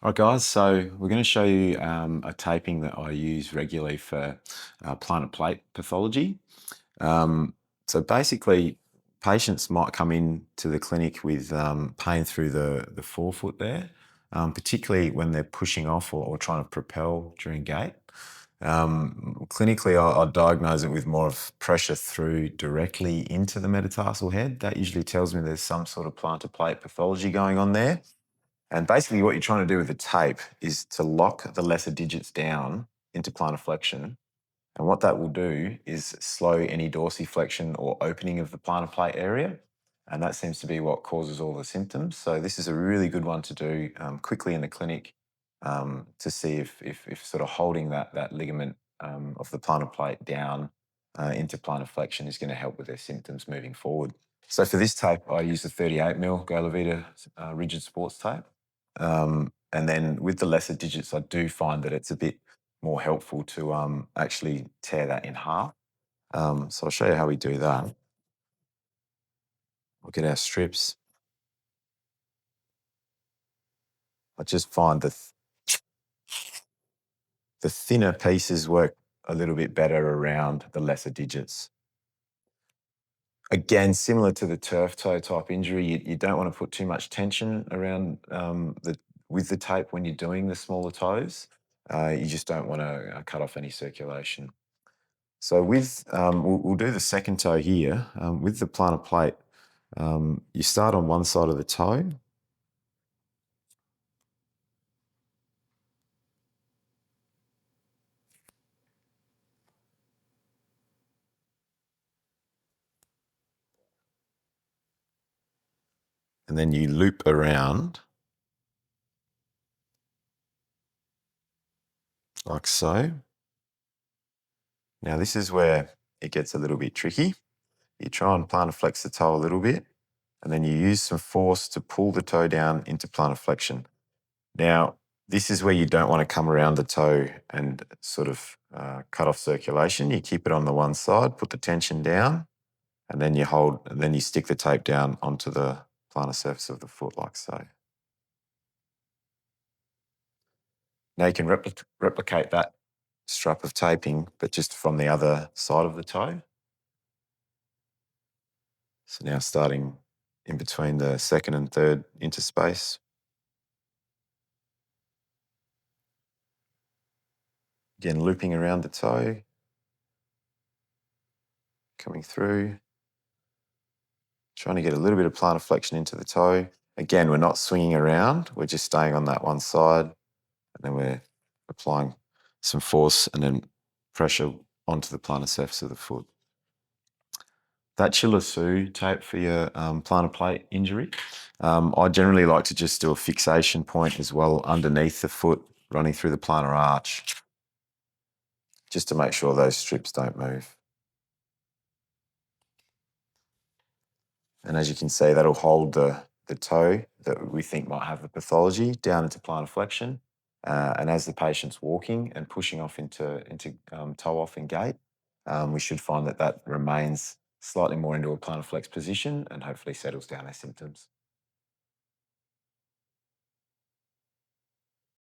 All right, guys, so we're going to show you a taping that I use regularly for plantar plate pathology. So basically, patients might come in to the clinic with pain through the forefoot there, particularly when they're pushing off or trying to propel during gait. Clinically, I'll diagnose it with more of pressure through directly into the metatarsal head. That usually tells me there's some sort of plantar plate pathology going on there. And basically what you're trying to do with the tape is to lock the lesser digits down into plantar flexion. And what that will do is slow any dorsiflexion or opening of the plantar plate area. And that seems to be what causes all the symptoms. So this is a really good one to do quickly in the clinic to see if sort of holding that ligament of the plantar plate down into plantar flexion is going to help with their symptoms moving forward. So for this tape, I use the 38mm GoLevita rigid sports tape. And then with the lesser digits, I do find that it's a bit more helpful to actually tear that in half. So I'll show you how we do that. We'll get our strips. I just find the thinner pieces work a little bit better around the lesser digits. Again, similar to the turf toe type injury, you don't want to put too much tension around with the tape when you're doing the smaller toes. You just don't want to cut off any circulation. So we'll do the second toe here. With the plantar plate, you start on one side of the toe. And then you loop around like so. Now this is where it gets a little bit tricky. You try and plantar flex the toe a little bit, and then you use some force to pull the toe down into plantar flexion. Now, this is where you don't want to come around the toe and sort of cut off circulation. You keep it on the one side, put the tension down, and then you stick the tape down onto the plantar surface of the foot like so. Now you can replicate that strap of taping, but just from the other side of the toe. So now starting in between the second and third interspace. Again, looping around the toe, coming through, trying to get a little bit of plantar flexion into the toe. Again, we're not swinging around, we're just staying on that one side, and then we're applying some force and then pressure onto the plantar surface of the foot. That Chilla tape for your plantar plate injury, I generally like to just do a fixation point as well underneath the foot, running through the plantar arch, just to make sure those strips don't move. And as you can see, that'll hold the toe that we think might have the pathology down into plantar flexion. And as the patient's walking and pushing off into toe off in gait, we should find that remains slightly more into a plantar flex position and hopefully settles down their symptoms.